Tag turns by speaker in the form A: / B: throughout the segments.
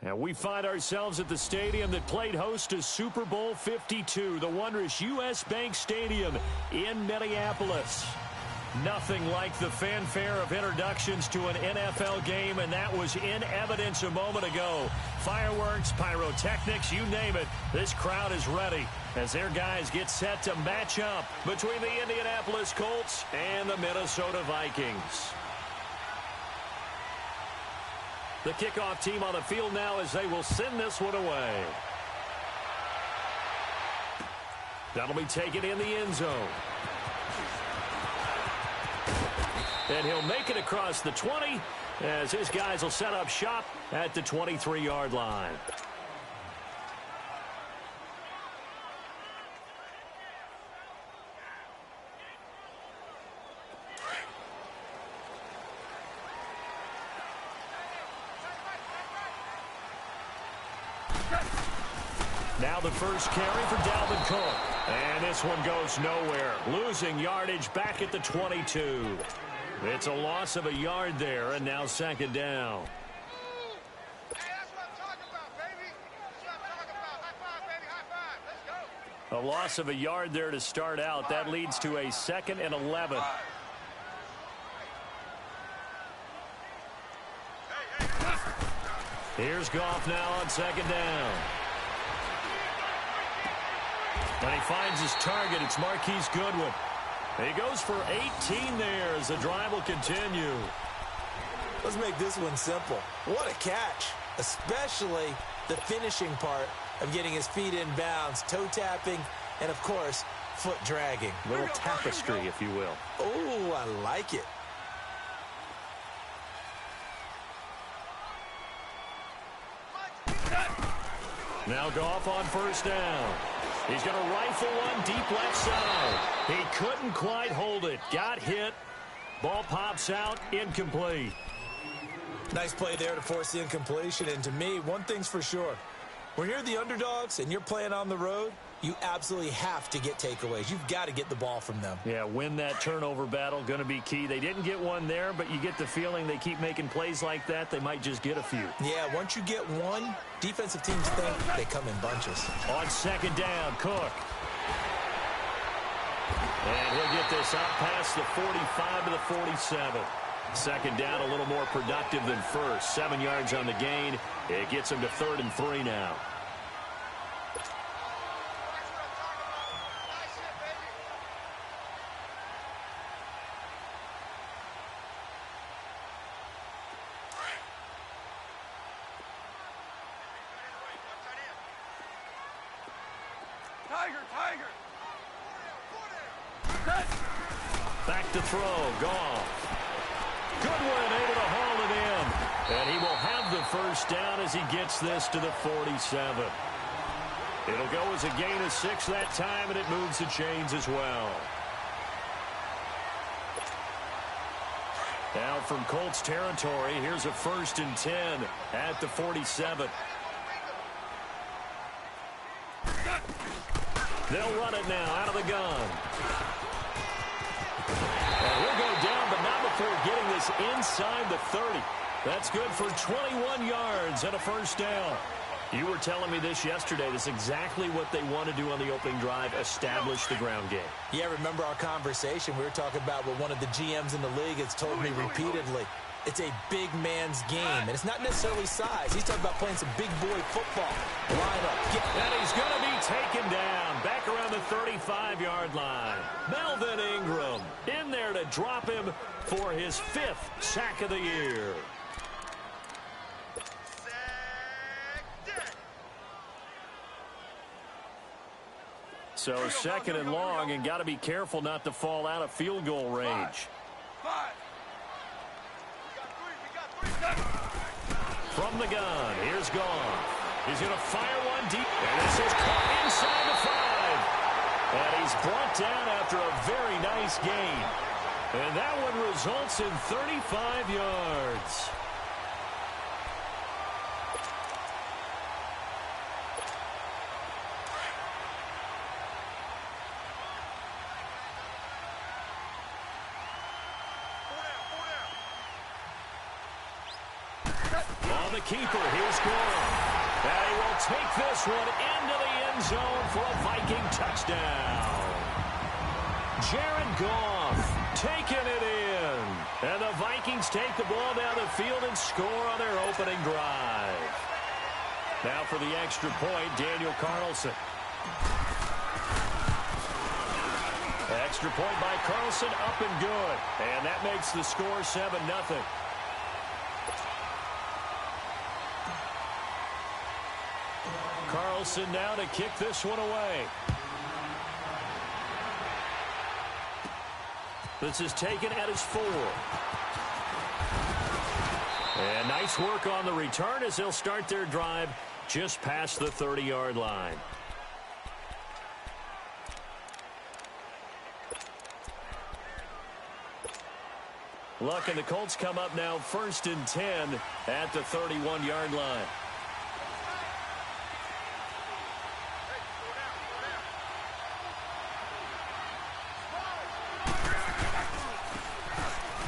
A: And we find ourselves at the stadium that played host to Super Bowl 52, the wondrous U.S. Bank Stadium in Minneapolis. Nothing like the fanfare of introductions to an NFL game, and that was in evidence a moment ago. Fireworks, pyrotechnics, you name it, this crowd is ready as their guys get set to match up between the Indianapolis Colts and the Minnesota Vikings. The kickoff team on the field now as they will send this one away. That'll be taken in the end zone. And he'll make it across the 20 as his guys will set up shop at the 23-yard line. Now the first carry for Dalvin Cook. And this one goes nowhere. Losing yardage back at the 22. It's a loss of a yard there, and now second down.
B: Hey, that's what I'm talking about, baby. That's what I'm talking about. High five, baby. High five. Let's go.
A: A loss of a yard there to start out. That leads to a 2nd and 11. Here's Goff now on second down. And he finds his target. It's Marquise Goodwin. He goes for 18 there as the drive will continue.
C: Let's make this one simple. What a catch, especially the finishing part of getting his feet in bounds, toe tapping, and, of course, foot dragging.
A: A little tapestry, if you will.
C: Oh, I like it.
A: Now Goff on first down. He's going to rifle one deep left side. He couldn't quite hold it. Got hit. Ball pops out. Incomplete.
C: Nice play there to force the incompletion. And to me, one thing's for sure. When you're the underdogs and you're playing on the road, you absolutely have to get takeaways. You've got to get the ball from them.
A: Yeah, win that turnover battle, going to be key. They didn't get one there, but you get the feeling they keep making plays like that, they might just get a few.
C: Yeah, once you get one, defensive teams think they come in bunches.
A: On second down, Cook. And he'll get this out past the 45 to the 47. Second down, a little more productive than first. 7 yards on the gain. It gets him to 3rd and 3 now. Back to throw, Goff. Goodwin able to haul it in. And he will have the first down as he gets this to the 47. It'll go as a gain of 6 that time, and it moves the chains as well. Now from Colts territory, here's a 1st and 10 at the 47. They'll run it now out of the gun. And he'll go down, but not before getting this inside the 30. That's good for 21 yards and a first down. You were telling me this yesterday. This is exactly what they want to do on the opening drive, establish the ground game.
C: Yeah, remember our conversation. We were talking about what one of the GMs in the league has told me repeatedly. It's a big man's game, and it's not necessarily size. He's talking about playing some big boy football. Line up.
A: And he's going to be taken down back around the 35-yard line. Melvin Ingram in there to drop him for his 5th sack of the year. So 2nd and long, and got to be careful not to fall out of field goal range. From the gun, here's Goff. He's going to fire one deep, and this is caught inside the 5. And he's brought down after a very nice gain. And that one results in 35 yards. from the keeper. Here's Gore. And he will take this one into the end zone for a Viking touchdown. Jared Goff taking it in. And the Vikings take the ball down the field and score on their opening drive. Now for the extra point, Daniel Carlson. Extra point by Carlson, up and good. And that makes the score 7-0. Carlson now to kick this one away. This is taken at his 4. And nice work on the return as they'll start their drive just past the 30-yard line. Luck and the Colts come up now 1st and 10 at the 31-yard line.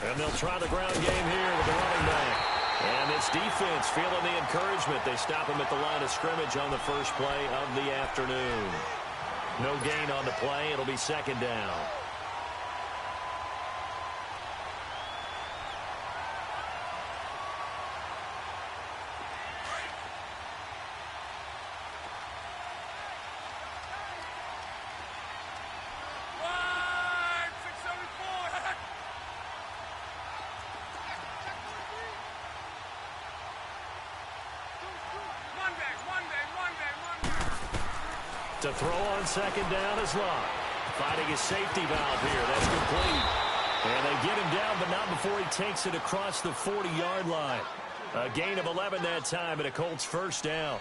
A: And they'll try the ground game here with the running back. And this defense feeling the encouragement. They stop him at the line of scrimmage on the first play of the afternoon. No gain on the play. It'll be 2nd down. To throw on 2nd down is Locke. Finding his safety valve here. That's complete. And they get him down, but not before he takes it across the 40-yard line. A gain of 11 that time, and a Colts 1st down.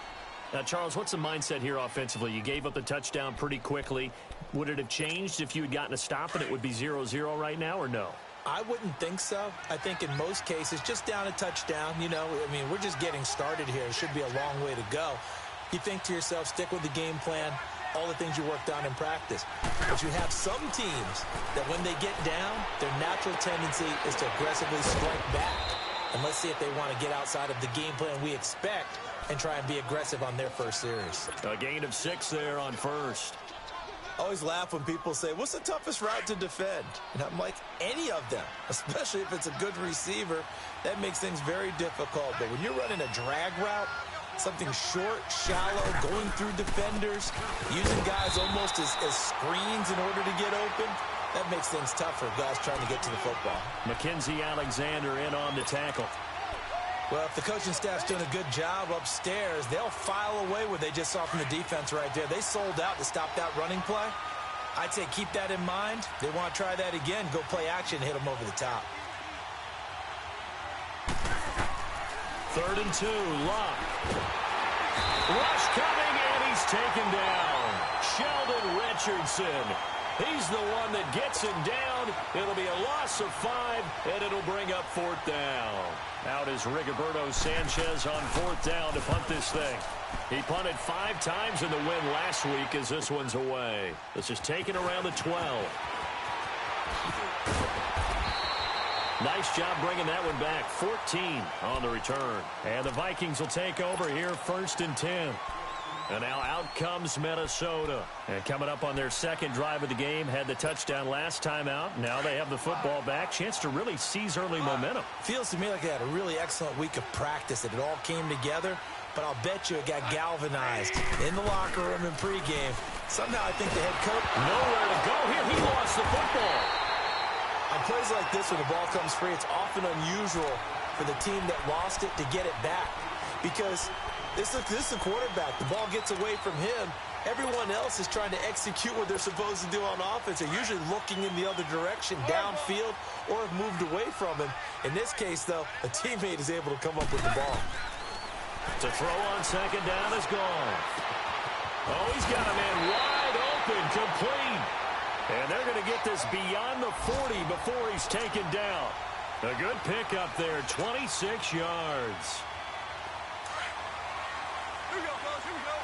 A: Now, Charles, what's the mindset here offensively? You gave up the touchdown pretty quickly. Would it have changed if you had gotten a stop and it would be 0-0 right now, or no?
C: I wouldn't think so. I think in most cases, just down a touchdown, you know, I mean, we're just getting started here. It should be a long way to go. You think to yourself, stick with the game plan, all the things you worked on in practice. But you have some teams that when they get down, their natural tendency is to aggressively strike back. And let's see if they want to get outside of the game plan we expect and try and be aggressive on their first series.
A: A gain of 6 there on 1st.
C: I always laugh when people say, what's the toughest route to defend? And I'm like, any of them, especially if it's a good receiver. That makes things very difficult. But when you're running a drag route, something short, shallow, going through defenders, using guys almost as screens in order to get open, that makes things tough for guys trying to get to the football.
A: Mackenzie Alexander in on the tackle.
C: Well, if the coaching staff's doing a good job upstairs, they'll file away what they just saw from the defense right there. They sold out to stop that running play. I'd say keep that in mind. They want to try that again, go play action, hit them over the top.
A: 3rd and 2, Locke. Rush coming, and he's taken down. Sheldon Richardson. He's the one that gets him down. It'll be a loss of 5, and it'll bring up 4th down. Out is Rigoberto Sanchez on 4th down to punt this thing. He punted 5 times in the win last week as this one's away. This is taken around the 12. Nice job bringing that one back. 14 on the return. And the Vikings will take over here 1st and 10. And now out comes Minnesota. And coming up on their 2nd drive of the game, had the touchdown last time out. Now they have the football back. Chance to really seize early momentum.
C: Feels to me like they had a really excellent week of practice. It all came together. But I'll bet you it got galvanized in the locker room in pregame. Somehow I think the head coach...
A: Nowhere to go here. He lost the football.
C: On plays like this, when the ball comes free, it's often unusual for the team that lost it to get it back. Because this is the quarterback. The ball gets away from him. Everyone else is trying to execute what they're supposed to do on offense. They're usually looking in the other direction, downfield, or have moved away from him. In this case, though, a teammate is able to come up with the ball.
A: To throw on 2nd down is gone. Oh, he's got a man wide open, complete. And they're going to get this beyond the 40 before he's taken down. A good pickup there, 26 yards.
B: Here we go, fellas, here we go.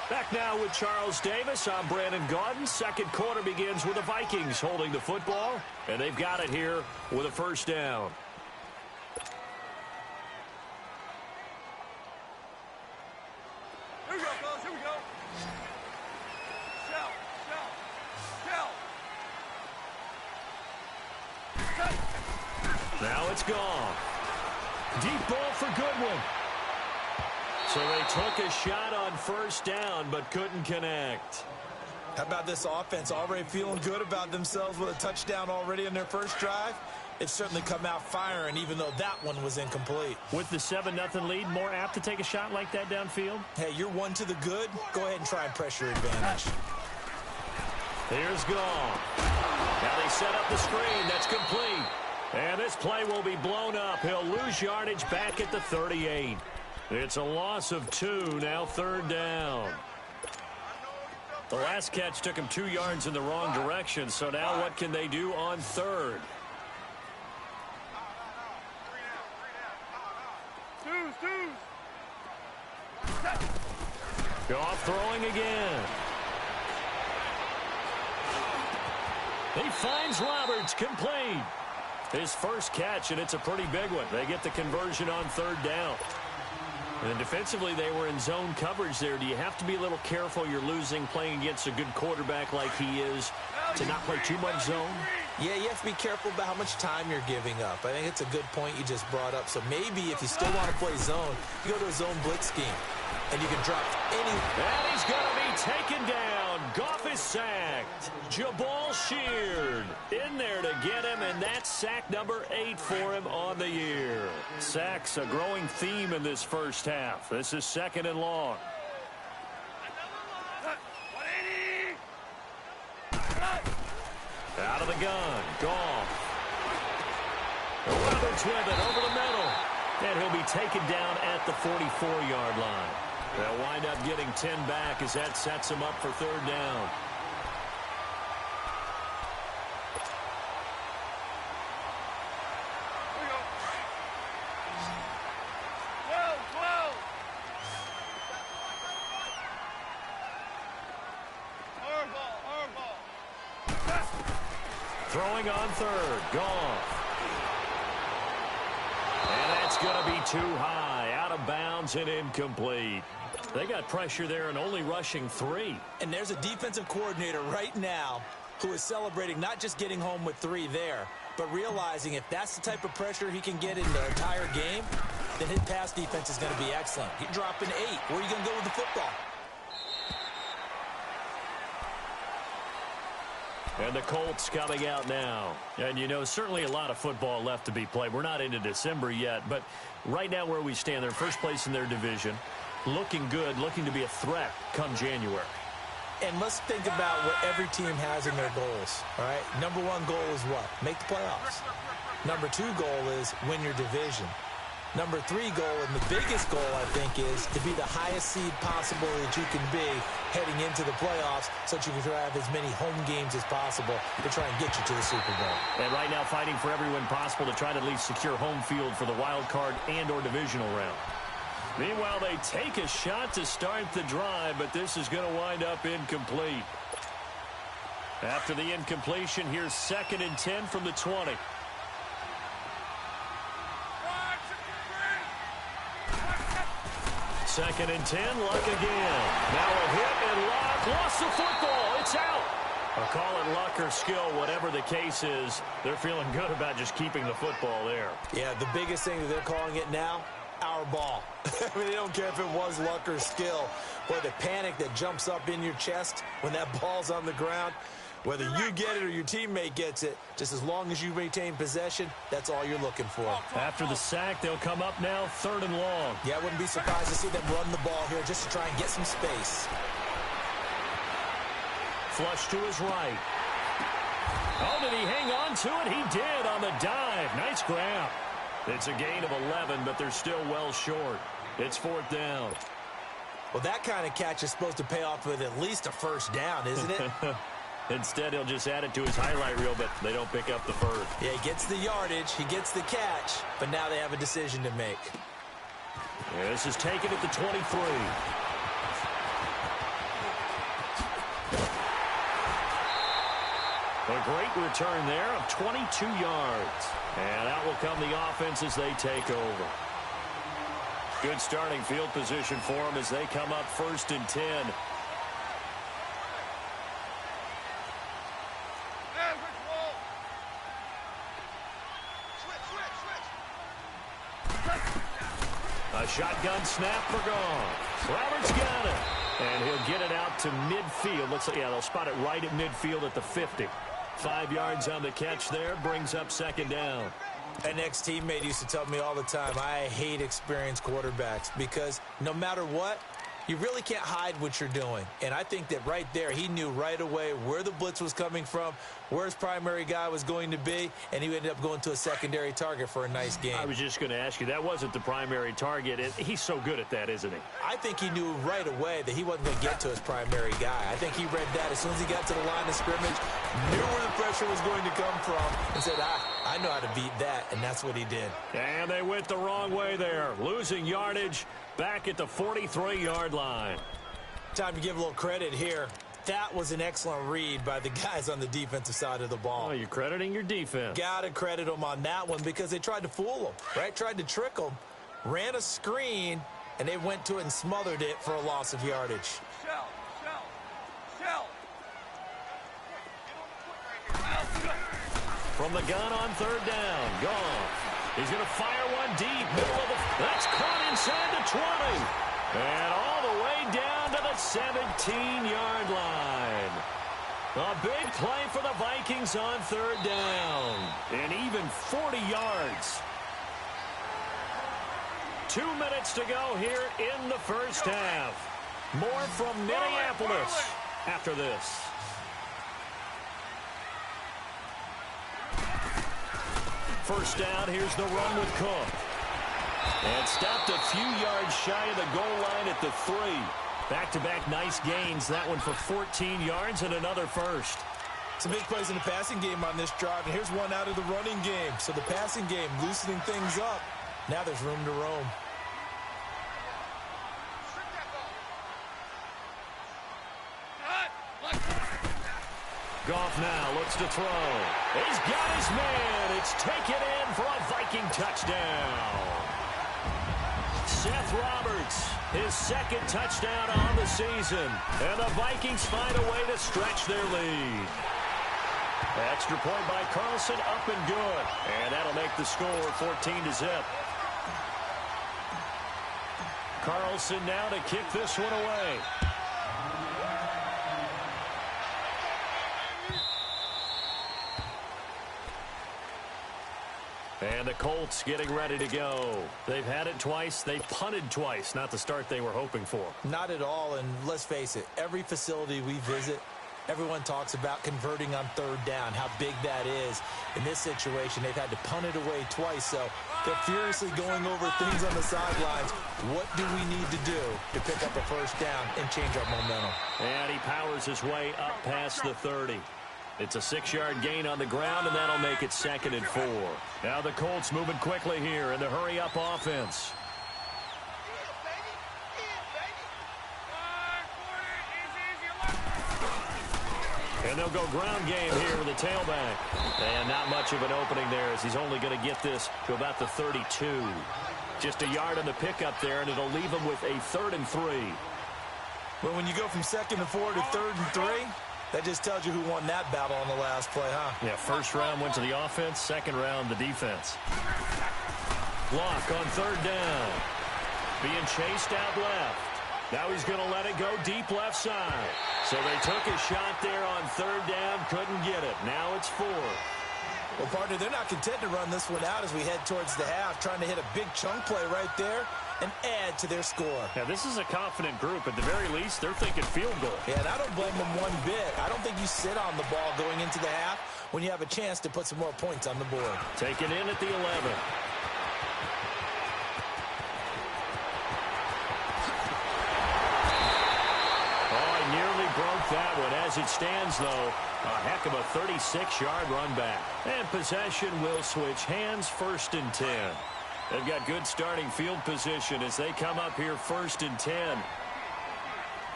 A: Back now with Charles Davis. I'm Brandon Gaudin. 2nd quarter begins with the Vikings holding the football. And they've got it here with a 1st down.
B: we go, fellas. Here we go. Shell.
A: Now it's gone. Deep ball for Goodwin. So they took a shot on first down, but couldn't connect.
C: How about this offense already feeling good about themselves with a touchdown already in their first drive? They've certainly come out firing, even though that one was incomplete.
A: With the 7-0 lead, more apt to take a shot like that downfield?
C: Hey, you're one to the good. Go ahead and try and press your advantage.
A: Here's Gall. Now they set up the screen. That's complete. And this play will be blown up. He'll lose yardage back at the 38. It's a loss of 2, now third down. The last catch took him 2 yards in the wrong direction, so now what can they do on third? Goff throwing again. He finds Roberts, complete. His first catch, and it's a pretty big one. They get the conversion on third down. And defensively, they were in zone coverage there. Do you have to be a little careful? You're losing, playing against a good quarterback like he is, to not play too much zone?
C: Yeah, you have to be careful about how much time you're giving up. I think it's a good point you just brought up. So maybe if you still want to play zone, you go to a zone blitz scheme, and you can drop any...
A: And he's going to be taken down. Goff is sacked. Jabal Sheard in there to get him, and that's sack number 8 for him on the year. Sacks a growing theme in this first half. This is 2nd and long. Out of the gun, Goff. Roberts with it over the middle. And he'll be taken down at the 44-yard line. They'll wind up getting 10 back as that sets him up for third down. Throwing on third, Goff. And that's going to be too high, out of bounds and incomplete. They got pressure there and only rushing 3.
C: And there's a defensive coordinator right now who is celebrating not just getting home with 3 there, but realizing if that's the type of pressure he can get in the entire game, then his pass defense is going to be excellent. You're dropping 8. Where are you going to go with the football?
A: And the Colts coming out now. And, you know, certainly a lot of football left to be played. We're not into December yet, but right now where we stand, they're first place in their division. Looking good, looking to be a threat come January.
C: And let's think about what every team has in their goals, all right? Number 1 goal is what? Make the playoffs. Number 2 goal is win your division. Number 3 goal, and the biggest goal, I think, is to be the highest seed possible that you can be heading into the playoffs so that you can have as many home games as possible to try and get you to the Super Bowl.
A: And right now fighting for every win possible to try to at least secure home field for the wild card and or divisional round. Meanwhile, they take a shot to start the drive, but this is going to wind up incomplete. After the incompletion, here's 2nd and 10 from the 20. Second and 10, Luck again. Now a hit and Luck lost the football. It's out. I'll call it luck or skill, whatever the case is. They're feeling good about just keeping the football there.
C: Yeah, the biggest thing that they're calling it now, our ball. I mean, they don't care if it was luck or skill. Boy, the panic that jumps up in your chest when that ball's on the ground, whether you get it or your teammate gets it, just as long as you retain possession, that's all you're looking for.
A: After the sack, they'll come up now 3rd and long.
C: Yeah, I wouldn't be surprised to see them run the ball here just to try and get some space.
A: Flush to his right. Oh, did he hang on to it? He did on the dive. Nice grab. It's a gain of 11, but they're still well short. It's 4th down.
C: Well, that kind of catch is supposed to pay off with at least a first down, isn't it?
A: Instead, he'll just add it to his highlight reel, but they don't pick up the first.
C: Yeah, he gets the yardage, he gets the catch, but now they have a decision to make.
A: Yeah, this is taken at the 23. A great return there of 22 yards. And out will come the offense as they take over. Good starting field position for them as they come up 1st and 10. A shotgun snap for Goff. Roberts got it. And he'll get it out to midfield. They'll spot it right at midfield at the 50. 5 yards on the catch there. Brings up 2nd down.
C: An ex-teammate used to tell me all the time, I hate experienced quarterbacks because no matter what, you really can't hide what you're doing. And I think that right there, he knew right away where the blitz was coming from, where his primary guy was going to be, and he ended up going to a secondary target for a nice game.
A: I was just going to ask you, that wasn't the primary target. He's so good at that, isn't he?
C: I think he knew right away that he wasn't going to get to his primary guy. I think he read that as soon as he got to the line of scrimmage, knew where the pressure was going to come from, and said, I know how to beat that, and that's what he did.
A: And they went the wrong way there, losing yardage back at the 43-yard line.
C: Time to give a little credit here. That was an excellent read by the guys on the defensive side of the ball.
A: Oh, you're crediting your defense.
C: Got to credit them on that one because they tried to fool them, right? Tried to trick them, ran a screen, and they went to it and smothered it for a loss of yardage.
A: From the gun on 3rd down, Goff. He's going to fire one deep. That's caught inside the 20. And all the way down to the 17-yard line. A big play for the Vikings on 3rd down. And even 40 yards. 2 minutes to go here in the first half. More from Minneapolis after this. First down, here's the run with Cook. And stopped a few yards shy of the goal line at the 3. Back-to-back nice gains. That one for 14 yards and another first.
C: Some big plays in the passing game on this drive, and here's one out of the running game. So the passing game loosening things up. Now there's room to roam.
A: Goff now looks to throw. He's got his man. It's taken in for a Viking touchdown. Seth Roberts, his 2nd touchdown on the season. And the Vikings find a way to stretch their lead. Extra point by Carlson, up and good. And that'll make the score 14-0. Carlson now to kick this one away. And the Colts getting ready to go. They've had it twice. They've punted twice. Not the start they were hoping for.
C: Not at all, and let's face it, every facility we visit, everyone talks about converting on 3rd down, how big that is. In this situation, they've had to punt it away twice, so they're furiously going over things on the sidelines. What do we need to do to pick up a 1st down and change our momentum?
A: And he powers his way up past the 30. It's a 6-yard gain on the ground, and that'll make it 2nd and 4. Now the Colts moving quickly here in the hurry-up offense. And they'll go ground game here with the tailback. And not much of an opening there as he's only going to get this to about the 32. Just a yard on the pickup there, and it'll leave him with a 3rd and 3.
C: Well, when you go from 2nd and 4 to 3rd and 3, that just tells you who won that battle on the last play, huh?
A: Yeah, 1st round went to the offense, 2nd round the defense. Block on 3rd down. Being chased out left. Now he's going to let it go deep left side. So they took a shot there on 3rd down, couldn't get it. Now it's 4.
C: Well, partner, they're not content to run this one out as we head towards the half, trying to hit a big chunk play right there and add to their score.
A: Now, this is a confident group. At the very least, they're thinking field goal.
C: Yeah, and I don't blame them one bit. I don't think you sit on the ball going into the half when you have a chance to put some more points on the board.
A: Taken in at the 11. Oh, he nearly broke that one. As it stands, though, a heck of a 36-yard run back. And possession will switch hands, 1st and 10. They've got good starting field position as they come up here 1st and 10.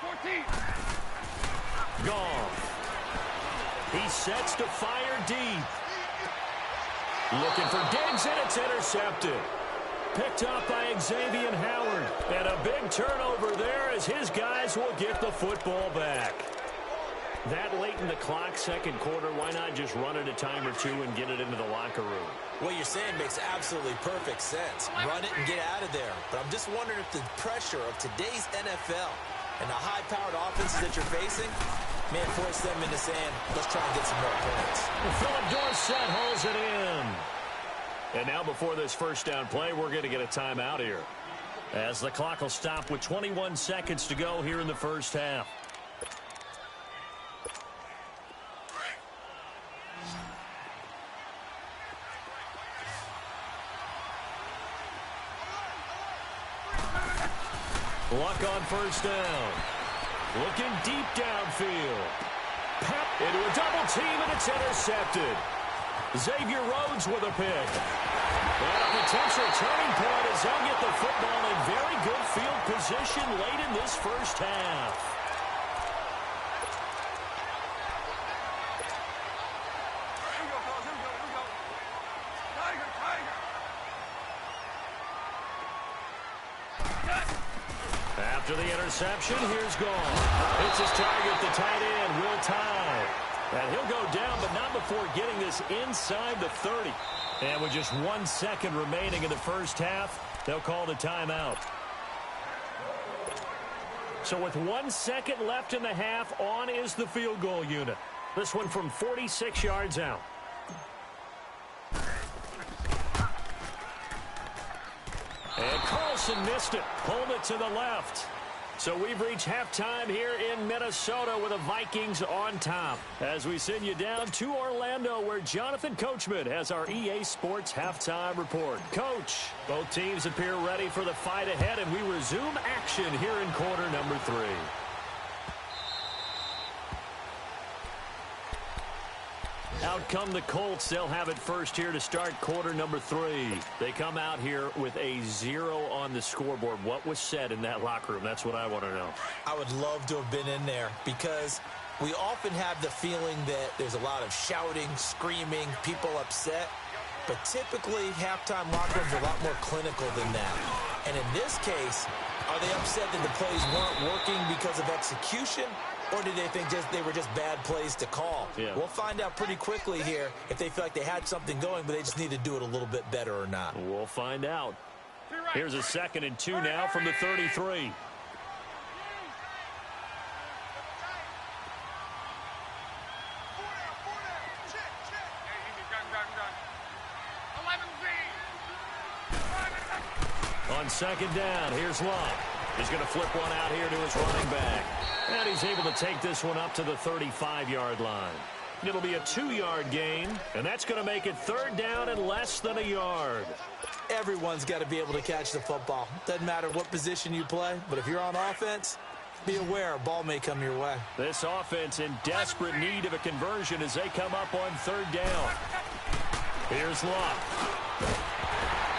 B: 14.
A: Goff. He sets to fire deep. Looking for Diggs, and it's intercepted. picked up by Xavier Howard. And a big turnover there as his guys will get the football back. That late in the clock, second quarter, why not just run it a time or two and get it into the locker room?
C: What you're saying makes absolutely perfect sense. Run it and get out of there. But I'm just wondering if the pressure of today's NFL and the high-powered offenses that you're facing may force them into saying, let's try and get some more points.
A: Philip Dorsett holds it in. And now before this first down play, we're going to get a timeout here, as the clock will stop with 21 seconds to go here in the first half. Luck on first down. Looking deep downfield. Pep into a double team, and it's intercepted. Xavier Rhodes with a pick. And a potential turning point as they'll get the football in very good field position late in this first half. After the interception, here's gone. It's his target, the tight end, Will Tye. And he'll go down, but not before getting this inside the 30. And with just 1 second remaining in the first half, they'll call the timeout. So with 1 second left in the half, on is the field goal unit. This one from 46 yards out. And Carlson missed it, pulled it to the left. So we've reached halftime here in Minnesota with the Vikings on top, as we send you down to Orlando, where Jonathan Coachman has our EA Sports halftime report. Coach, both teams appear ready for the fight ahead, and we resume action here in quarter number 3. Out come the Colts. They'll have it first here to start quarter number 3. They come out here with a 0 on the scoreboard. What was said in that locker room? That's what I want to know. I would love to have been in there, because we often have the feeling that there's a lot of shouting, screaming, people upset. But typically, halftime locker rooms are a lot more clinical than that. And in this case, are they upset that the plays weren't working because of execution? Or did they think they were just bad plays to call? Yeah. We'll find out pretty quickly here if they feel like they had something going, but they just need to do it a little bit better or not. We'll find out. Here's a 2nd and 2 now from the 33. On 2nd down, here's Love. He's going to flip one out here to his running back. And he's able to take this one up to the 35-yard line. It'll be a 2-yard gain, and that's going to make it 3rd down and less than a yard. Everyone's got to be able to catch the football. Doesn't matter what position you play, but if you're on offense, be aware a ball may come your way. This offense in desperate need of a conversion as they come up on 3rd down. Here's Luck.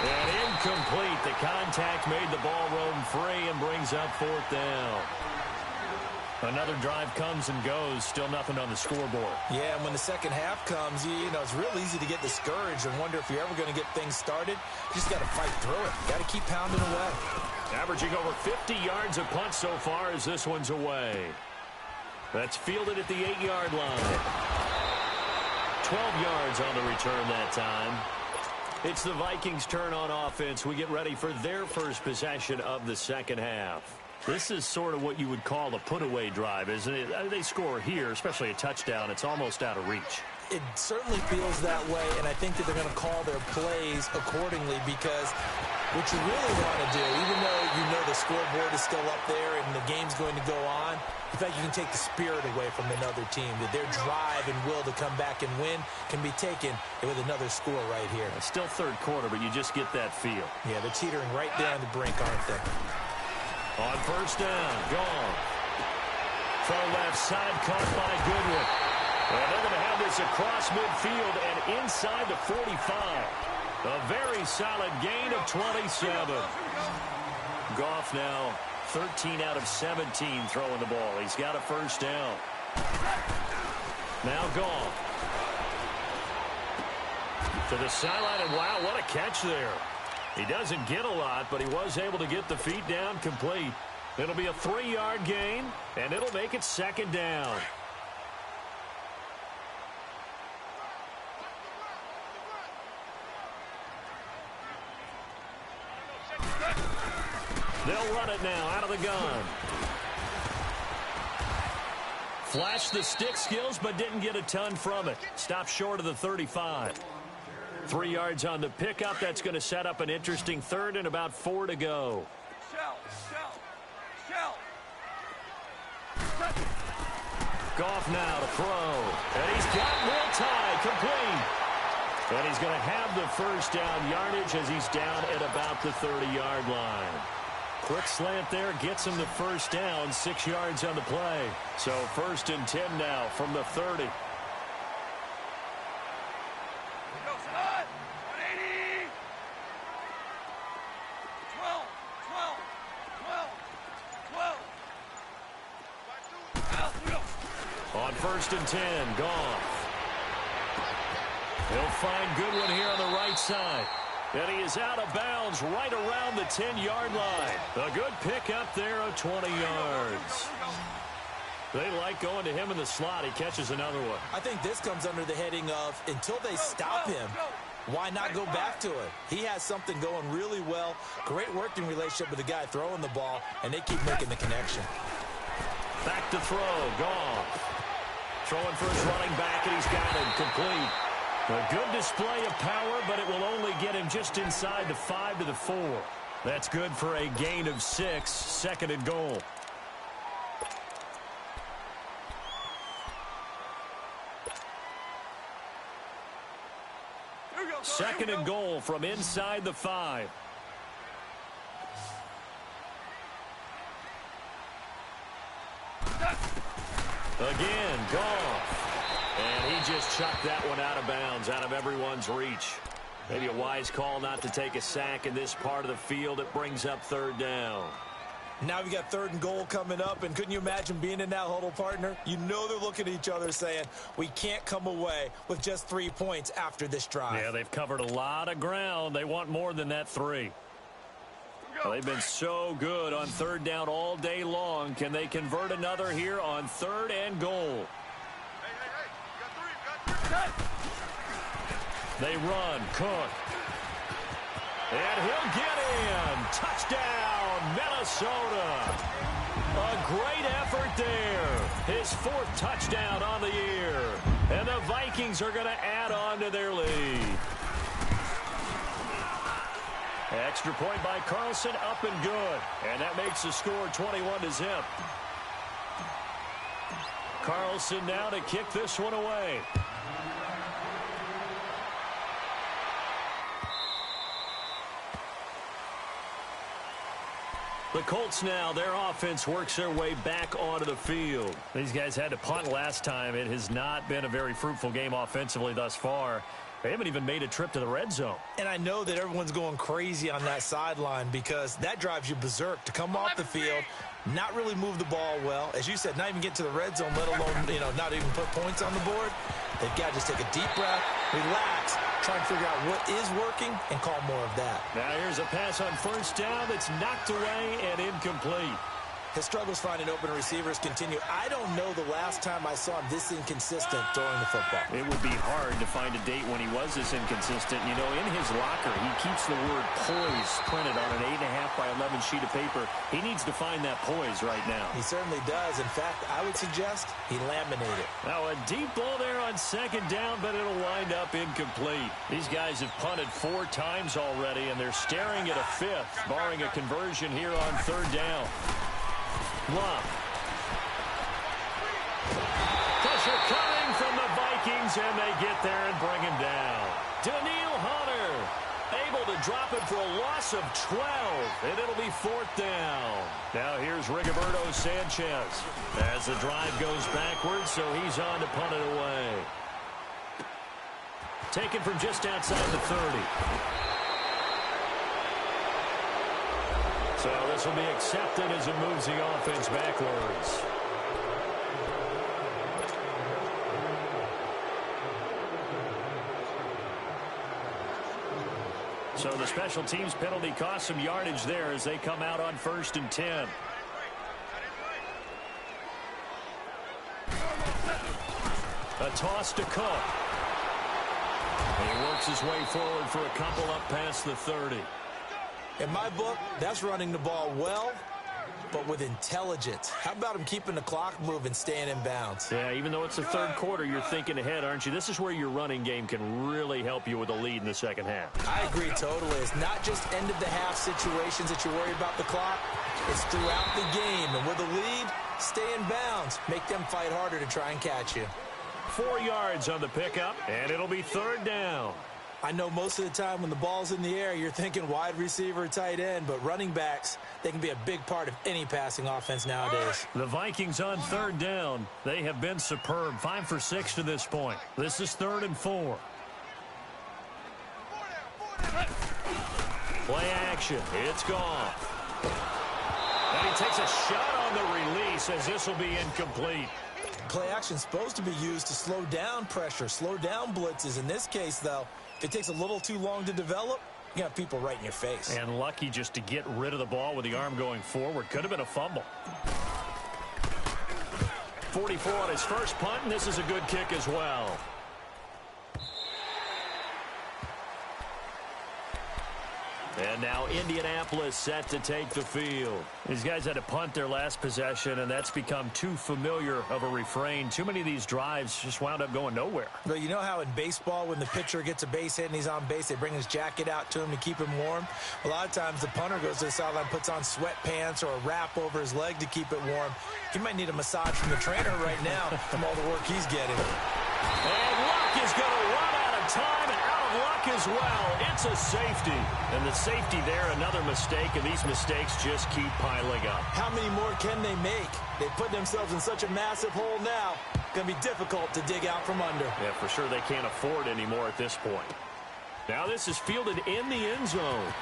A: And incomplete. The contact made the ball roam free and brings up 4th down. Another drive comes and goes. Still nothing on the scoreboard. Yeah, and when the second half comes, you know, it's real easy to get discouraged and wonder if you're ever going to get things started. You just got to fight through it. Got to keep pounding away. Averaging over 50 yards a punt so far as this one's away. That's fielded at the 8-yard line. 12 yards on the return that time. It's the Vikings' turn on offense. We get ready for their first possession of the second half. This is sort of what you would call a put-away drive, isn't it? They score here, especially a touchdown. It's almost out of reach. It certainly feels that way, and I think that they're going to call their plays accordingly, because what you really want to do, even though you know the scoreboard is still up there and the game's going to go on, in fact, you can take the spirit away from another team, that their drive and will to come back and win can be taken with another score right here. It's still 3rd quarter, but you just get that feel. Yeah, they're teetering right there on the brink, aren't they? On 1st down, gone. Throw left side, caught by Goodwin. And they're going to have this across midfield and inside the 45. A very solid gain of 27. Goff now 13 out of 17 throwing the ball. He's got a 1st down. Now Goff. To the sideline, and wow, what a catch there. He doesn't get a lot, but he was able to get the feet down complete. It'll be a 3-yard gain, and it'll make it 2nd down. They'll run it now out of the gun. Flashed the stick skills, but didn't get a ton from it. Stopped short of the 35. 3 yards on the pickup. That's going to set up an interesting 3rd and about 4 to go. Goff now to throw. And he's got real tie complete. And he's going to have the 1st down yardage as he's down at about the 30-yard line. Quick slant there gets him the 1st down, 6 yards on the play. So 1st and 10 now from the 30. On 1st and 10, Goff. He'll find Goodwin here on the right side. And he is out of bounds right around the 10-yard line. A good pickup there of 20 yards. They like going to him in the slot. He catches another one.
C: I think this comes under the heading of until they stop him, why not go back to it? He has something going really well. Great working relationship with the guy throwing the ball, and they keep making the connection.
A: Back to throw. Goff. Throwing for his running back, and he's got him complete. A good display of power, but it will only get him just inside the 5 to the 4. That's good for a gain of 6, 2nd and goal. Second and goal from inside the 5. Again, Goff. And he just chucked that one out of bounds, out of everyone's reach. Maybe a wise call not to take a sack in this part of the field. It brings up 3rd down.
C: Now we got 3rd and goal coming up, and couldn't you imagine being in that huddle, partner? You know they're looking at each other saying, we can't come away with just 3 points after this drive.
A: Yeah, they've covered a lot of ground. They want more than that 3. Well, they've been so good on 3rd down all day long. Can they convert another here on 3rd and goal? They run. Cook. And he'll get in. Touchdown, Minnesota. A great effort there. His 4th touchdown on the year. And the Vikings are going to add on to their lead. Extra point by Carlson, up and good. And that makes the score 21-0. Carlson now to kick this one away. The Colts now, their offense works their way back onto the field. These guys had to punt last time. It has not been a very fruitful game offensively thus far. They haven't even made a trip to the red zone.
C: And I know that everyone's going crazy on that sideline because that drives you berserk to come off the field, not really move the ball well. As you said, not even get to the red zone, let alone, not even put points on the board. They've got to just take a deep breath, relax, try and figure out what is working, and call more of that.
A: Now here's a pass on 1st down that's knocked away and incomplete.
C: His struggles finding open receivers continue. I don't know the last time I saw him this inconsistent throwing the football.
A: It would be hard to find a date when he was this inconsistent. In his locker, he keeps the word poise printed on an 8.5 by 11 sheet of paper. He needs to find that poise right now.
C: He certainly does. In fact, I would suggest he laminated.
A: Now a deep ball there on 2nd down, but it'll wind up incomplete. These guys have punted 4 times already, and they're staring at a 5th, barring a conversion here on 3rd down. Bluff. Pressure coming from the Vikings, and they get there and bring him down. Daniil Hunter able to drop it for a loss of 12, and it'll be 4th down. Now here's Rigoberto Sanchez as the drive goes backwards, so he's on to punt it away. Taken from just outside the 30. So this will be accepted as it moves the offense backwards. So So the special teams penalty cost some yardage there as they come out on 1st and 10. A toss to Cook. He works his way forward for a couple up past the 30.
C: In my book, that's running the ball well, but with intelligence. How about him keeping the clock moving, staying in bounds?
A: Yeah, even though it's the third quarter, you're thinking ahead, aren't you? This is where your running game can really help you with a lead in the second half.
C: I agree totally. It's not just end-of-the-half situations that you worry about the clock. It's throughout the game. And with a lead, stay in bounds. Make them fight harder to try and catch you.
A: 4 yards on the pickup, and it'll be 3rd down.
C: I know most of the time when the ball's in the air, you're thinking wide receiver, tight end, but running backs, they can be a big part of any passing offense nowadays.
A: The Vikings on 3rd down. They have been superb. 5 for 6 to this point. This is 3rd and 4. Play action. It's gone. And he takes a shot on the release as this will be incomplete.
C: Play action is supposed to be used to slow down pressure, slow down blitzes. In this case, though, if it takes a little too long to develop, you got people right in your face.
A: And lucky just to get rid of the ball with the arm going forward. Could have been a fumble. 44 on his first punt, and this is a good kick as well. And now Indianapolis set to take the field. These guys had to punt their last possession, and that's become too familiar of a refrain. Too many of these drives just wound up going nowhere.
C: But you know how in baseball, when the pitcher gets a base hit and he's on base, they bring his jacket out to him to keep him warm? A lot of times the punter goes to the sideline, puts on sweatpants or a wrap over his leg to keep it warm. He might need a massage from the trainer right now from all the work he's getting.
A: And Luck is going to run out of time and out of luck as well. It's a safety. And the safety there, another mistake, and these mistakes just keep piling up.
C: How many more can they make? They put themselves in such a massive hole now. Going to be difficult to dig out from under.
A: Yeah, for sure they can't afford anymore at this point. Now this is fielded in the end zone.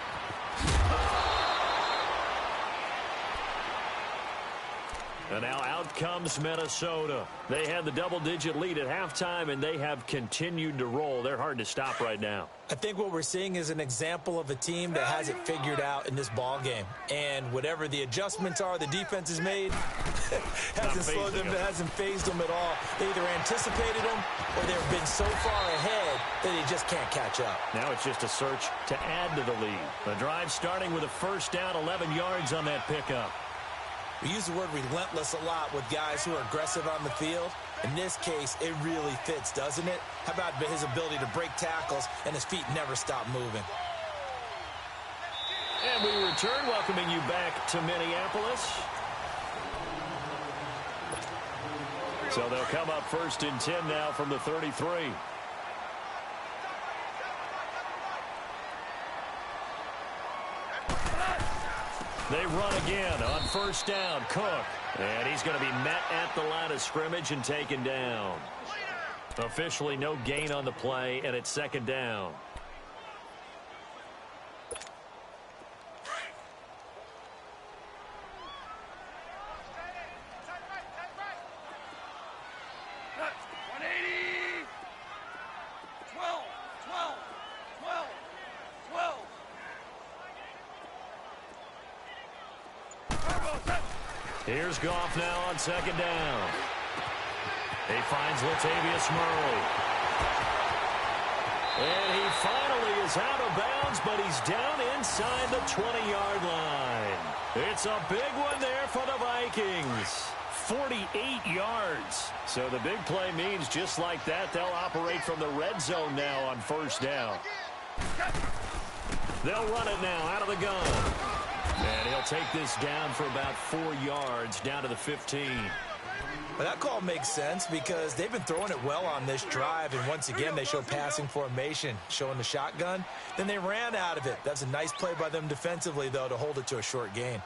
A: And now out comes Minnesota. They had the double-digit lead at halftime, and they have continued to roll. They're hard to stop right now.
C: I think what we're seeing is an example of a team that has it figured out in this ball game. And whatever the adjustments are the defense has made, hasn't phased them at all. They either anticipated them or they've been so far ahead that they just can't catch up.
A: Now it's just a search to add to the lead. The drive starting with a first down, 11 yards on that pickup.
C: We use the word relentless a lot with guys who are aggressive on the field. In this case, it really fits, doesn't it? How about his ability to break tackles and his feet never stop moving?
A: And we return, welcoming you back to Minneapolis. So they'll come up 1st and 10 now from the 33. They run again on first down. Cook. And he's going to be met at the line of scrimmage and taken down. Officially no gain on the play, and it's 2nd down. Here's Goff now on 2nd down. He finds Latavius Murray. And he finally is out of bounds, but he's down inside the 20-yard line. It's a big one there for the Vikings. 48 yards. So the big play means just like that, they'll operate from the red zone now on first down. They'll run it now out of the gun. And he'll take this down for about 4 yards, down to the 15.
C: Well, that call makes sense because they've been throwing it well on this drive, and once again, they show passing formation, showing the shotgun. Then they ran out of it. That's a nice play by them defensively, though, to hold it to a short gain.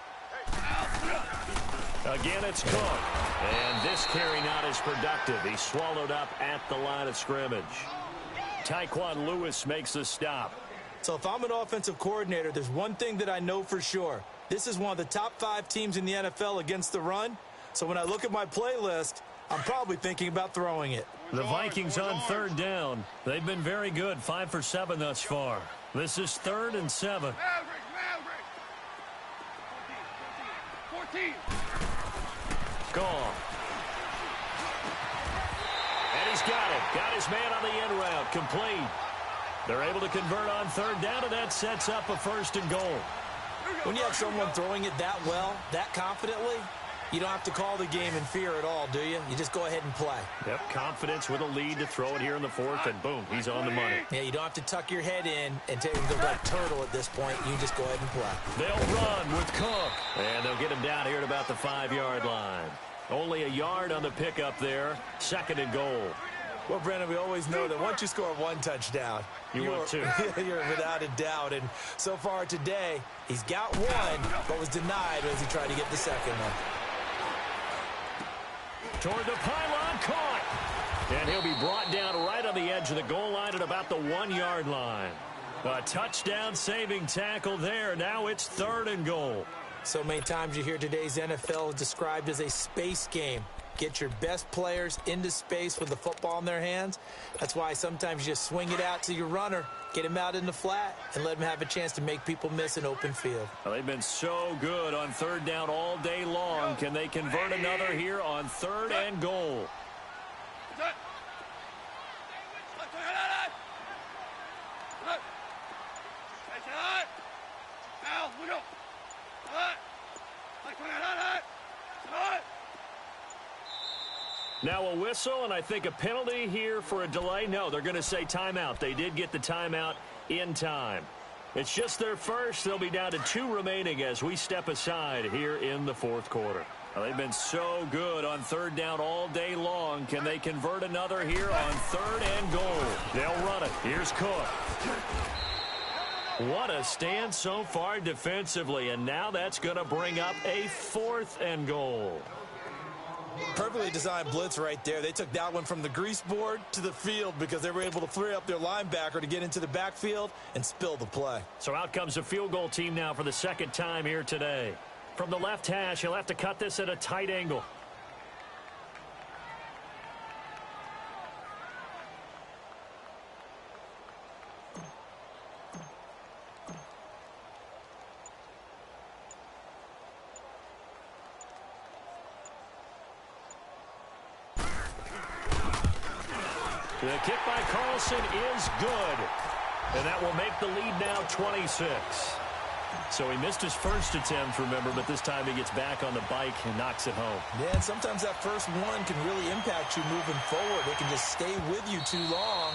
A: Again, it's Cook. And this carry not as productive. He's swallowed up at the line of scrimmage. Tyquan Lewis makes the stop.
C: So if I'm an offensive coordinator, there's one thing that I know for sure. This is one of the top 5 teams in the NFL against the run. So when I look at my playlist, I'm probably thinking about throwing it.
A: The Vikings on third down. They've been very good, 5 for 7 thus far. This is 3rd and 7.
B: 14.
A: Gone. And he's got it. Got his man on the end route. Complete. They're able to convert on third down, and that sets up a 1st and goal.
C: When you have someone throwing it that well, that confidently, you don't have to call the game in fear at all, do you? You just go ahead and play.
A: Yep, confidence with a lead to throw it here in the 4th, and boom, he's on the money.
C: Yeah, you don't have to tuck your head in and take him to like turtle at this point. You just go ahead and play.
A: They'll run with Cook, and they'll get him down here at about the 5-yard line. Only a yard on the pickup there, 2nd and goal.
C: Well, Brandon, we always know that once you score 1 touchdown,
A: you want 2.
C: You're without a doubt. And so far today, he's got 1, but was denied as he tried to get the 2nd one.
A: Toward the pylon, caught. And he'll be brought down right on the edge of the goal line at about the 1-yard line. A touchdown saving tackle there. Now it's 3rd and goal.
C: So many times you hear today's NFL described as a space game. Get your best players into space with the football in their hands. That's why sometimes you just swing it out to your runner, get him out in the flat, and let him have a chance to make people miss an open field.
A: Well, they've been so good on third down all day long. Can they convert another here on 3rd and goal? Now a whistle, and I think a penalty here for a delay. No, they're going to say timeout. They did get the timeout in time. It's just their first. They'll be down to 2 remaining as we step aside here in the 4th quarter. Well, they've been so good on third down all day long. Can they convert another here on 3rd and goal? They'll run it. Here's Cook. What a stand so far defensively, and now that's going to bring up a 4th and goal.
C: Perfectly designed blitz right there. They took that one from the grease board to the field because they were able to free up their linebacker to get into the backfield and spill the play.
A: So out comes a field goal team now for the 2nd time here today. From the left hash, he'll have to cut this at a tight angle. The kick by Carlson is good. And that will make the lead now 26. So he missed his first attempt, remember, but this time he gets back on the bike and knocks it home.
C: Yeah, and sometimes that first one can really impact you moving forward. It can just stay with you too long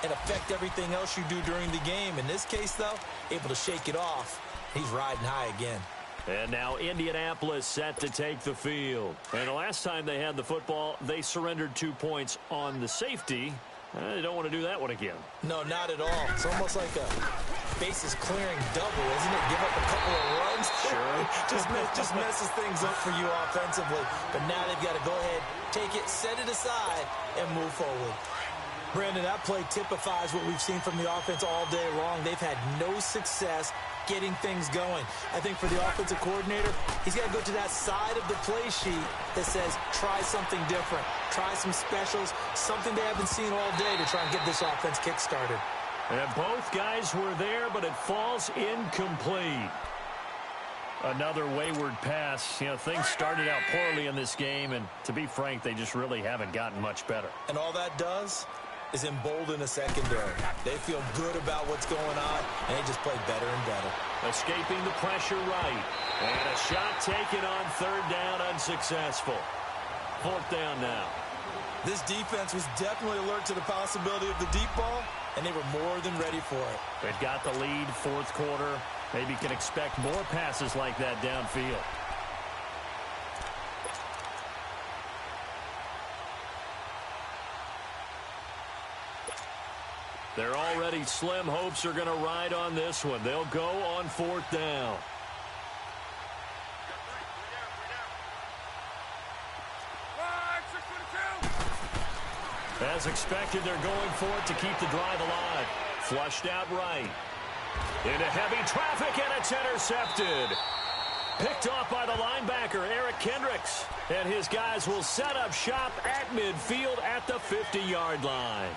C: and affect everything else you do during the game. In this case, though, able to shake it off. He's riding high again.
A: And now Indianapolis set to take the field. And the last time they had the football, they surrendered 2 points on the safety. They don't want to do that one again.
C: No, not at all. It's almost like a bases clearing double, isn't it? Give up a couple of runs.
A: Sure.
C: just messes things up for you offensively. But now they've got to go ahead, take it, set it aside, and move forward. Brandon, that play typifies what we've seen from the offense all day long. They've had no success getting things going. I think for the offensive coordinator, he's got to go to that side of the play sheet that says, try something different. Try some specials, something they haven't seen all day to try and get this offense kick-started.
A: And both guys were there, but it falls incomplete. Another wayward pass. You know, things started out poorly in this game, and to be frank, they just really haven't gotten much better.
C: And all that does is embolden a secondary. They feel good about what's going on, and they just play better and better.
A: Escaping the pressure right. And a shot taken on third down, unsuccessful. 4th down now.
C: This defense was definitely alert to the possibility of the deep ball, and they were more than ready for it.
A: They've got the lead, 4th quarter. Maybe can expect more passes like that downfield. They're already slim hopes are going to ride on this one. They'll go on 4th down. As expected, they're going for it to keep the drive alive. Flushed out right. Into heavy traffic, and it's intercepted. Picked off by the linebacker, Eric Kendricks. And his guys will set up shop at midfield at the 50-yard line.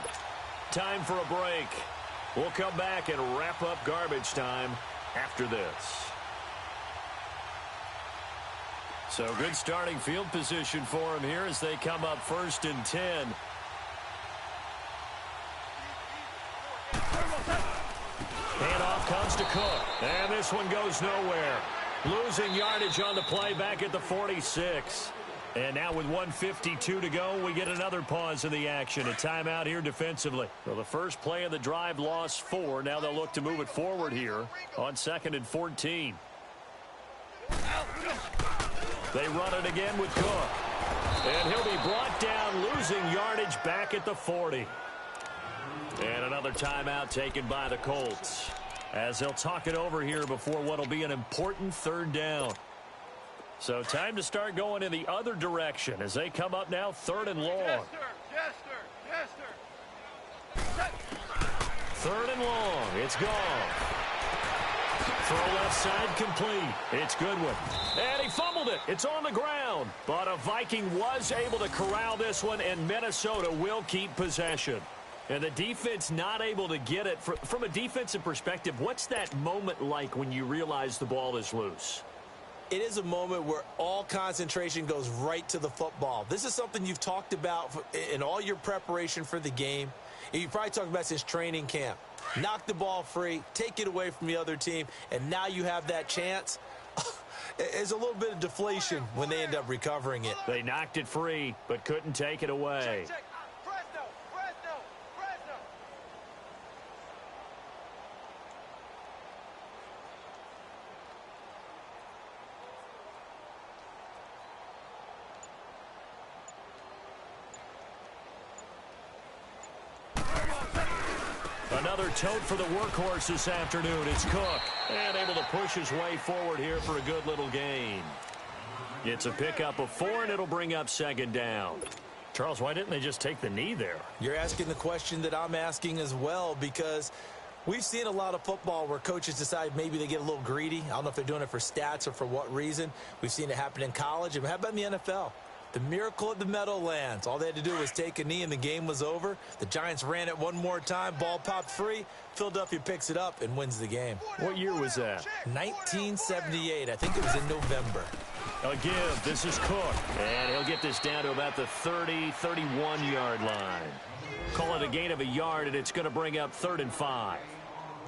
A: Time for a break. We'll come back and wrap up garbage time after this. So good starting field position for him here as they come up 1st and 10. Handoff comes to Cook. And this one goes nowhere. Losing yardage on the play back at the 46. And now with 1:52 to go, we get another pause in the action. A timeout here defensively. Well, the first play of the drive lost 4. Now they'll look to move it forward here on 2nd and 14. They run it again with Cook. And he'll be brought down, losing yardage back at the 40. And another timeout taken by the Colts, as they'll talk it over here before what will be an important 3rd down. So time to start going in the other direction as they come up now 3rd and long.
B: Yes, sir. Yes, sir. Yes, sir.
A: 3rd and long. It's gone. Throw left side complete. It's Goodwin. And he fumbled it. It's on the ground. But a Viking was able to corral this one, and Minnesota will keep possession. And the defense not able to get it. From a defensive perspective, what's that moment like when you realize the ball is loose?
C: It is a moment where all concentration goes right to the football. This is something you've talked about in all your preparation for the game. And you probably talked about since training camp. Knock the ball free, take it away from the other team, and now you have that chance. There's a little bit of deflation when they end up recovering it.
A: They knocked it free, but couldn't take it away.
B: Check. Fresno.
A: Another tote for the workhorse this afternoon. It's Cook. And able to push his way forward here for a good little gain. It's a pickup of 4, and it'll bring up 2nd down. Charles, why didn't they just take the knee there?
C: You're asking the question that I'm asking as well, because we've seen a lot of football where coaches decide maybe they get a little greedy. I don't know if they're doing it for stats or for what reason. We've seen it happen in college. And how about in the NFL? The miracle at the Meadowlands. All they had to do was take a knee and the game was over. The Giants ran it one more time. Ball popped free. Philadelphia picks it up and wins the game.
A: What year was that?
C: 1978. I think it was in November.
A: A give. This is Cook. And he'll get this down to about the 30, 31-yard line. Call it a gain of a yard, and it's going to bring up 3rd and 5.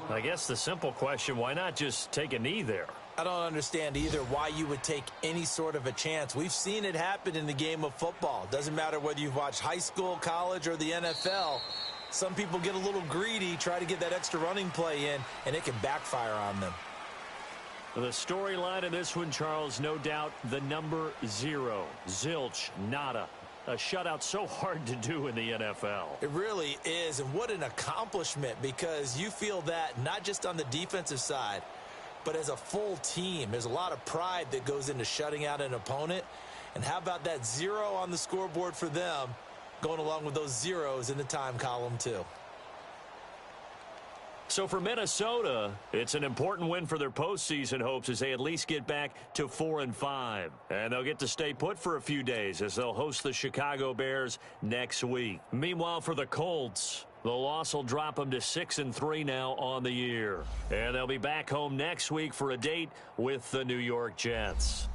A: I guess the simple question, why not just take a knee there?
C: I don't understand either why you would take any sort of a chance. We've seen it happen in the game of football. Doesn't matter whether you've watched high school, college, or the NFL. Some people get a little greedy, try to get that extra running play in, and it can backfire on them.
A: The storyline in this one, Charles, no doubt the number 0. Zilch, nada. A shutout so hard to do in the NFL.
C: It really is, and what an accomplishment, because you feel that not just on the defensive side, but as a full team. There's a lot of pride that goes into shutting out an opponent. And how about that 0 on the scoreboard for them, going along with those zeros in the time column too.
A: So for Minnesota, it's an important win for their postseason hopes as they at least get back to 4 and 5. And they'll get to stay put for a few days as they'll host the Chicago Bears next week. Meanwhile, for the Colts, the loss will drop them to 6 and 3 now on the year. And they'll be back home next week for a date with the New York Jets.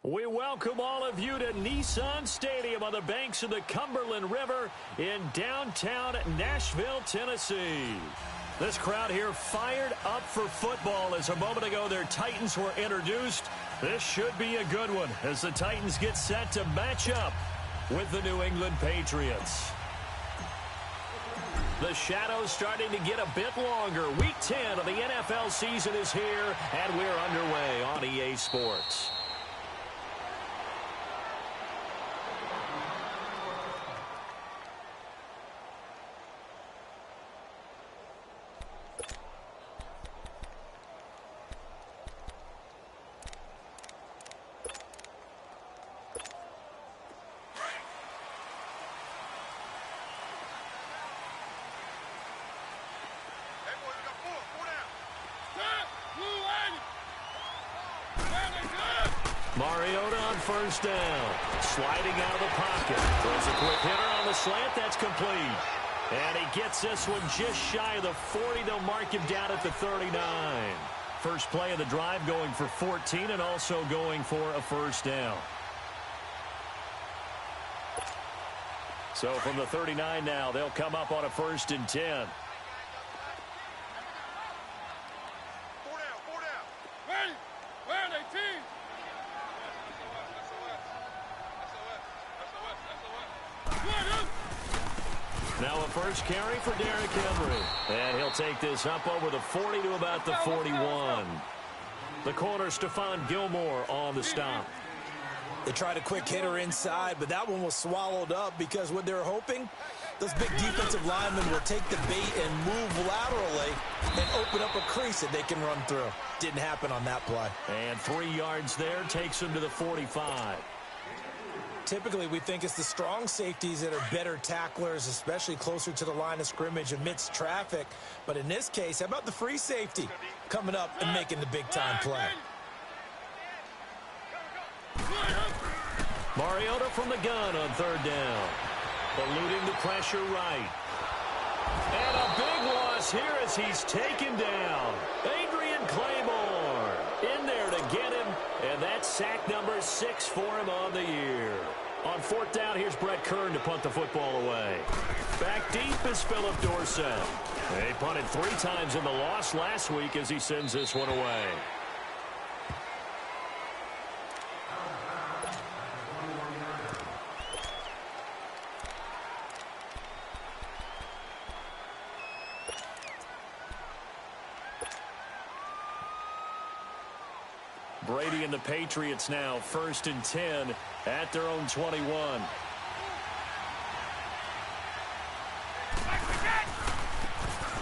A: We welcome all of you to Nissan Stadium on the banks of the Cumberland River in downtown Nashville, Tennessee. This crowd here fired up for football as a moment ago their Titans were introduced. This should be a good one as the Titans get set to match up with the New England Patriots. The shadows starting to get a bit longer. Week 10 of the NFL season is here, and we're underway on EA Sports. Mariota on first down. Sliding out of the pocket. Throws a quick hitter on the slant. That's complete. And he gets this one just shy of the 40. They'll mark him down at the 39. First play of the drive going for 14 and also going for a first down. So from the 39 now, they'll come up on a 1st and 10. Now a first carry for Derrick Henry. And he'll take this up over the 40 to about the 41. The corner, Stephon Gilmore, on the stop.
C: They tried a quick hitter inside, but that one was swallowed up because what they're hoping, those big defensive linemen will take the bait and move laterally and open up a crease that they can run through. Didn't happen on that play.
A: And 3 yards there takes him to the 45.
C: Typically, we think it's the strong safeties that are better tacklers, especially closer to the line of scrimmage amidst traffic. But in this case, how about the free safety coming up and making the big-time play?
A: Mariota from the gun on 3rd down. Eluding the pressure right. And a big loss here as he's taken down. Adrian Claymore in there to get him. And that's sack number 6 for him on the year. On 4th down, here's Brett Kern to punt the football away. Back deep is Philip Dorsett. They punted 3 times in the loss last week as he sends this one away. Brady and the Patriots now 1st and 10 at their own 21.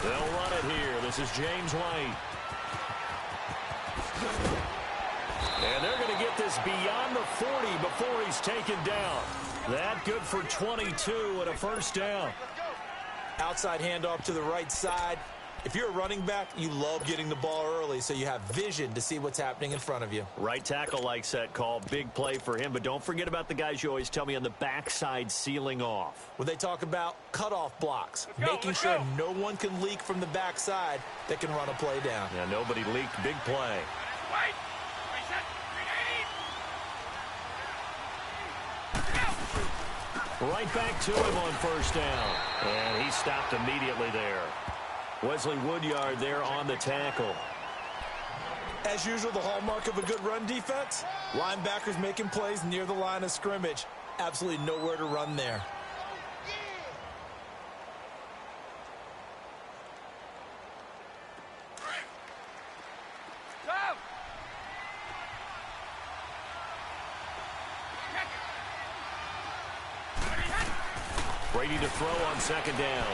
A: They'll run it here. This is James White. And they're going to get this beyond the 40 before he's taken down. That good for 22 and a first down.
C: Outside handoff to the right side. If you're a running back, you love getting the ball early so you have vision to see what's happening in front of you.
A: Right tackle likes that call. Big play for him. But don't forget about the guys you always tell me on the backside sealing off.
C: When they talk about cutoff blocks, making sure no one can leak from the backside that can run a play down.
A: Yeah, nobody leaked. Big play. Right back to him on first down. And he stopped immediately there. Wesley Woodyard there on the tackle.
C: As usual, the hallmark of a good run defense, linebackers making plays near the line of scrimmage. Absolutely nowhere to run there.
A: Brady to throw on 2nd down.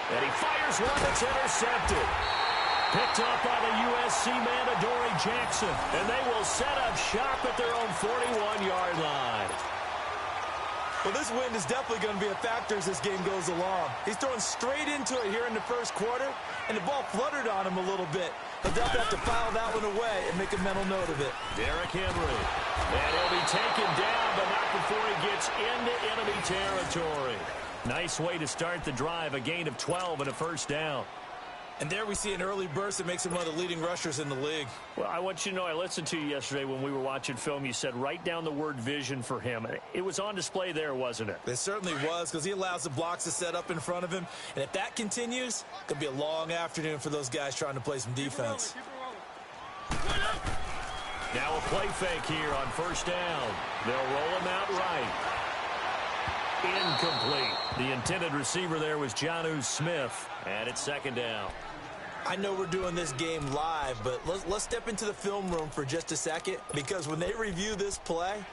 A: And he fires one that's intercepted. Picked off by the USC man, Adoree Jackson. And they will set up shop at their own 41-yard line.
C: Well, this wind is definitely going to be a factor as this game goes along. He's throwing straight into it here in the 1st quarter, and the ball fluttered on him a little bit. He'll definitely have to file that one away and make a mental note of it.
A: Derrick Henry. And he'll be taken down, but not before he gets into enemy territory. Nice way to start the drive, a gain of 12 and a first down.
C: And there we see an early burst that makes him one of the leading rushers in the league.
A: Well, I want you to know, I listened to you yesterday when we were watching film. You said write down the word vision for him. It was on display there, wasn't it?
C: It certainly was, because he allows the blocks to set up in front of him. And if that continues, it could be a long afternoon for those guys trying to play some defense.
A: Now a play fake here on first down. They'll roll him out right. Incomplete. The intended receiver there was Jonnu Smith. And it's 2nd down.
C: I know we're doing this game live, but let's step into the film room for just a second, because when they review this play,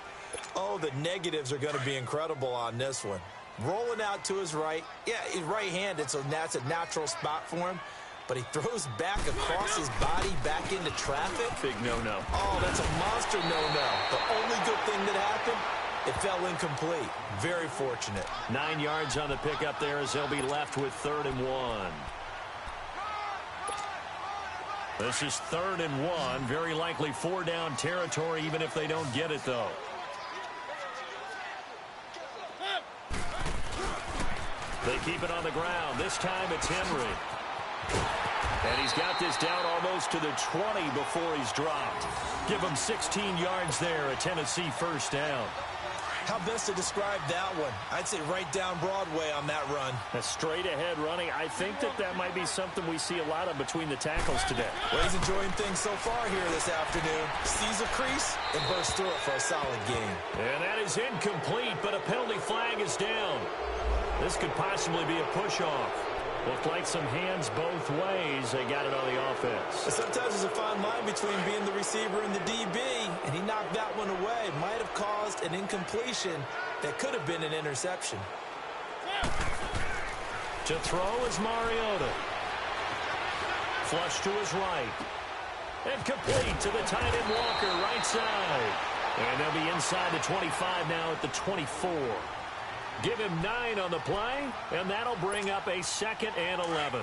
C: oh, the negatives are going to be incredible on this one. Rolling out to his right. Yeah, he's right-handed, so that's a natural spot for him. But he throws back across his body back into traffic.
A: Big no-no.
C: Oh, that's a monster no-no. The only good thing that happened, it fell incomplete. Very fortunate.
A: 9 yards on the pickup there as they'll be left with 3rd and 1. This is 3rd and 1. Very likely 4-down territory, even if they don't get it, though. They keep it on the ground. This time it's Henry. And he's got this down almost to the 20 before he's dropped. Give him 16 yards there, a Tennessee 1st down.
C: How best to describe that one? I'd say right down Broadway on that run.
A: A straight-ahead running. I think that might be something we see a lot of between the tackles today.
C: Well, he's enjoying things so far here this afternoon. Sees a crease and bursts through it for a solid game.
A: And that is incomplete, but a penalty flag is down. This could possibly be a push-off. Looked like some hands both ways. They got it on the offense.
C: Sometimes there's a fine line between being the receiver and the DB, and he knocked that one away. Might have caused an incompletion that could have been an interception.
A: To throw is Mariota. Flush to his right. And complete to the tight end Walker, right side. And they'll be inside the 25 now at the 24. Give him 9 on the play, and that'll bring up a 2nd and 11.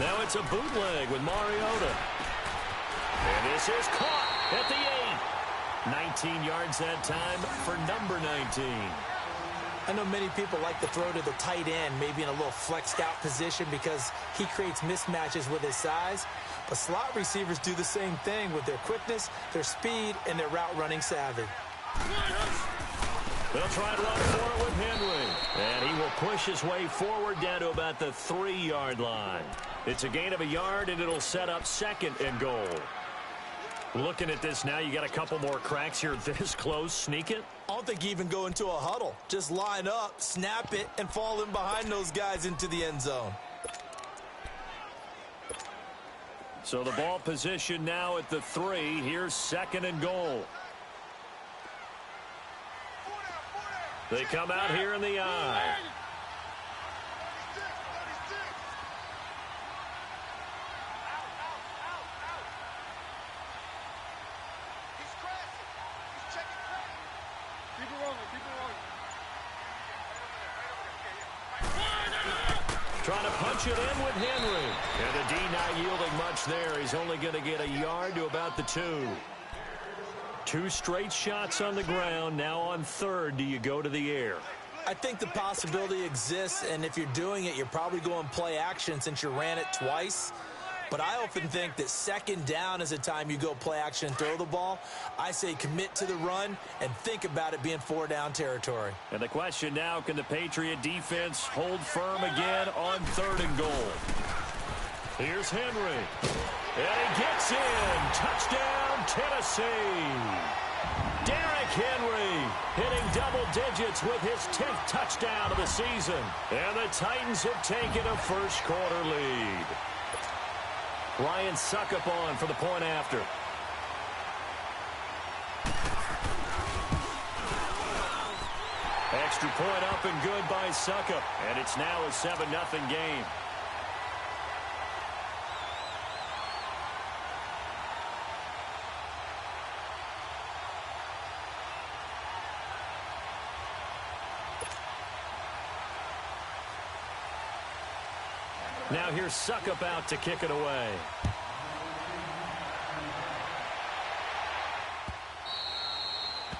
A: Now it's a bootleg with Mariota. And this is caught at the 8. 19 yards that time for number 19.
C: I know many people like to throw to the tight end, maybe in a little flexed out position because he creates mismatches with his size. But slot receivers do the same thing with their quickness, their speed, and their route running savvy.
A: They'll try to run for it with Henry. And he will push his way forward down to about the 3-yard line. It's a gain of a yard, and it'll set up 2nd and goal. Looking at this now, you got a couple more cracks here this close. Sneak it.
C: I don't think you even go into a huddle. Just line up, snap it, and fall in behind those guys into the end zone.
A: So the ball position now at the 3. Here's 2nd and goal. They come out here in the I. Trying to punch it in with Henry. And the D not yielding much there. He's only going to get a yard to about the 2. 2 straight shots on the ground. Now on 3rd, do you go to the air?
C: I think the possibility exists, and if you're doing it, you're probably going play action since you ran it twice. But I often think that 2nd down is the time you go play action and throw the ball. I say commit to the run and think about it being 4-down territory.
A: And the question now, can the Patriot defense hold firm again on 3rd and goal? Here's Henry. And he gets in. Touchdown, Tennessee. Derrick Henry hitting double digits with his 10th touchdown of the season. And the Titans have taken a first-quarter lead. Ryan Suckup on for the point after. Extra point up and good by Suckup. And it's now a 7-0 game. Now here's Suckup out to kick it away.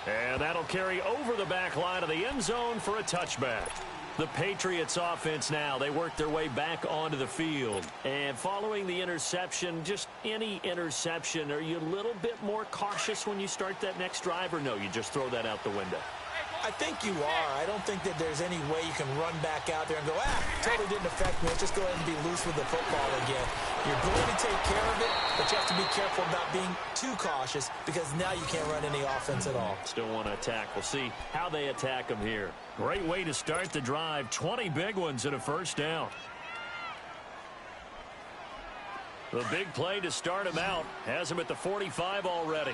A: And that'll carry over the back line of the end zone for a touchback. The Patriots offense now, they work their way back onto the field. And following the interception, just any interception, are you a little bit more cautious when you start that next drive, or no, you just throw that out the window?
C: I think you are. I don't think that there's any way you can run back out there and go, totally didn't affect me. Let's just go ahead and be loose with the football again. You're going to take care of it, but you have to be careful about being too cautious because now you can't run any offense at all.
A: Still want to attack. We'll see how they attack them here. Great way to start the drive. 20 big ones and a first down. The big play to start him out has him at the 45 already.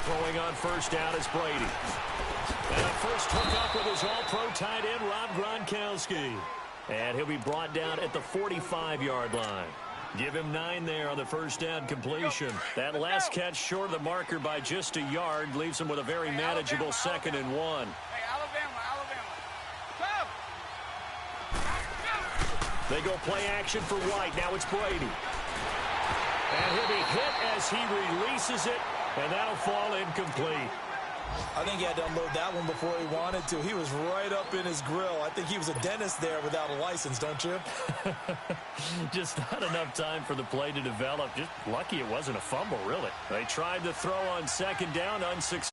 A: Throwing on first down is Brady. And a first hookup with his all-pro tight end, Rob Gronkowski. And he'll be brought down at the 45-yard line. Give him 9 there on the first down completion. That last catch short of the marker by just a yard leaves him with a very manageable 2nd and 1.
B: Hey, Alabama.
A: They go play action for White. Now it's Brady. And he'll be hit as he releases it, and that'll fall incomplete.
C: I think he had to unload that one before he wanted to. He was right up in his grill. I think he was a dentist there without a license, don't you?
A: Just not enough time for the play to develop. Just lucky it wasn't a fumble, really. They tried to throw on 2nd down, unsuccessful.